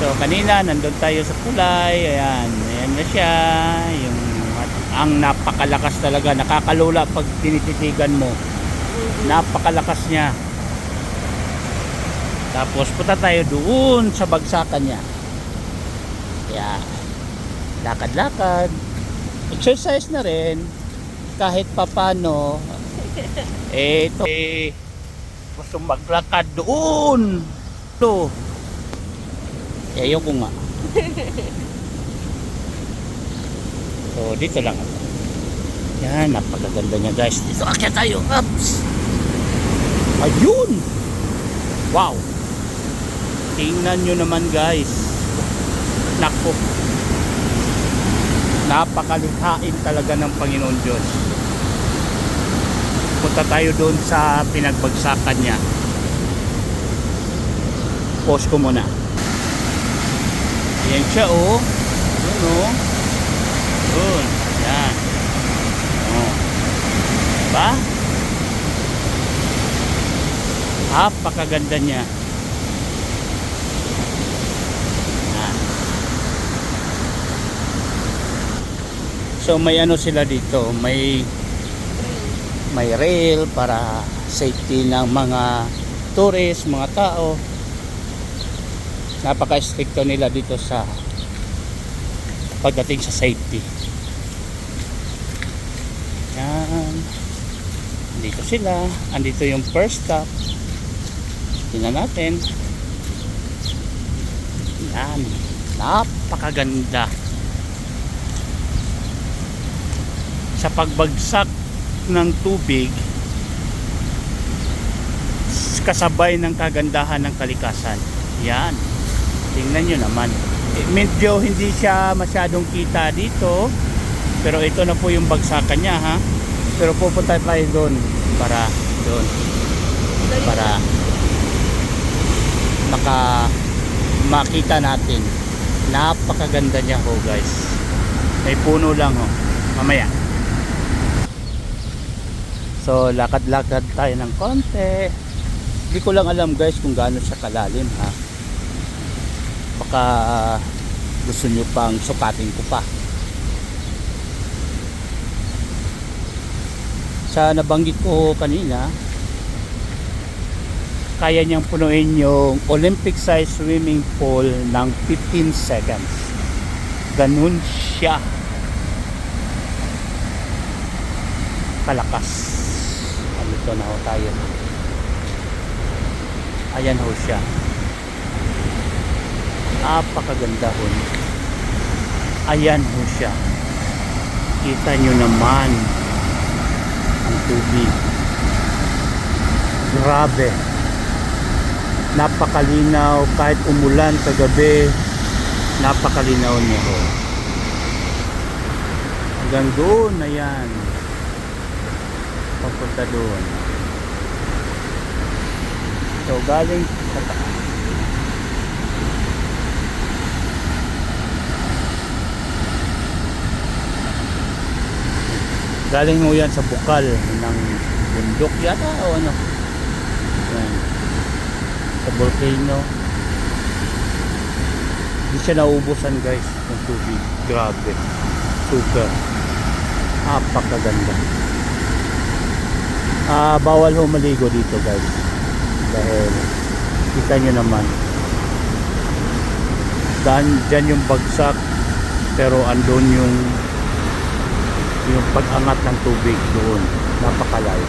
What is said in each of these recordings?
So kanina nandun tayo sa kulay. Ayan, ayan na siya. Ang napakalakas talaga, nakakalula pag tinititigan mo. Napakalakas niya. Tapos punta tayo doon sa bagsakan niya. Kaya lakad-lakad, exercise na rin kahit papano. Ito gusto maglakad doon. Ito ayoko nga. So dito lang ako. Yan, napakaganda niya guys. Dito akyat tayo. Ups. Ayun. Wow. Tingnan nyo naman guys. Naku. Napakalikhain talaga ng Panginoon Diyos. Punta tayo doon sa pinagbagsakan niya. Pause ko muna. Ayan siya oh. Doon oh. Doon. Yan. Oh. Diba? Napakaganda niya. Yan. So may ano sila dito, may rail para safety ng mga tourist, mga tao. Napaka-stricto nila dito sa pagdating sa safety. Yan. Andito sila. Andito yung first stop. Tingnan natin. Yan. Napakaganda. Sa pagbagsak ng tubig, kasabay ng kagandahan ng kalikasan. Yan. Tingnan nyo naman. Medyo hindi siya masyadong kita dito, pero ito na po yung bagsakan niya ha. Pero pupunta tayo doon para makita natin. Napakaganda niya ho guys. May puno lang ho. Mamaya. So lakad-lakad tayo ng konti. Hindi ko lang alam guys kung gaano siya kalalim ha. Baka gusto nyo pang sukatin ko pa. Sa nabanggit ko kanina, kaya niyang punuin yung Olympic size swimming pool ng 15 seconds. Ganun siya kalakas. Dito na ho tayo. Ayan ho siya. Napakaganda ho. Ayan ho siya. Kita nyo naman ang tubig. Grabe. Napakalinaw. Kahit umulan kagabi, napakalinaw niya ho. Hanggang doon na yan. Papunta doon. So galing sa taas. Galing mo yan sa bukal ng bundok yata o ano. Yan. Sa volcano. Hindi siya naubusan guys ng tubig. Grabe. Super. Napakaganda. Bawal ho maligo dito guys. Dahil kita nyo naman. Dyan yung bagsak. Pero andun yung pag-angat ng tubig doon. Napakalayo.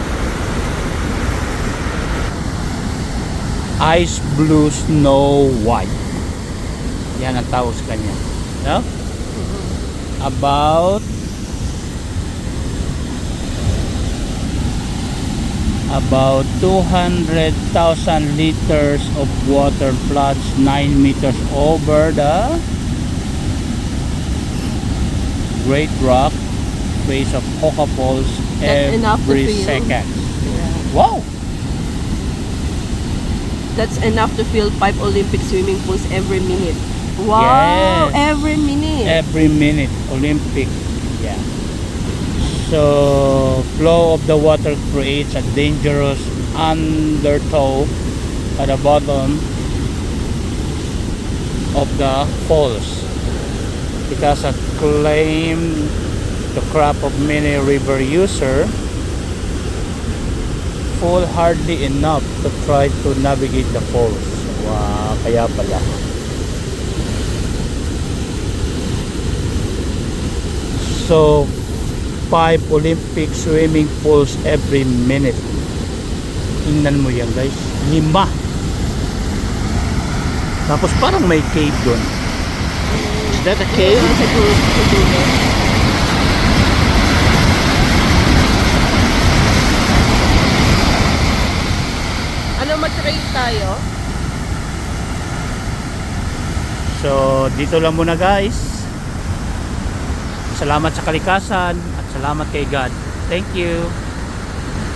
Ice blue snow white. Yan ang tawag sa kanya. No? About 200,000 liters of water floods 9 meters over the Great Rock face of Hoka Falls every second. Yeah. Wow! That's enough to fill 5 Olympic swimming pools every minute. Wow! Yes. Every minute. Every minute Olympic. Yeah. So flow of the water creates a dangerous undertow at the bottom of the falls. Because I claim the crop of many river user full hardly enough to try to navigate the falls. Wow, kaya pala. So 5 Olympic swimming pools every minute. Tingnan mo yan guys, 5. Tapos parang may cave doon. Is that a cave? Ano, mag-train tayo? So dito lang muna guys. Salamat sa kalikasan at salamat kay God. Thank you.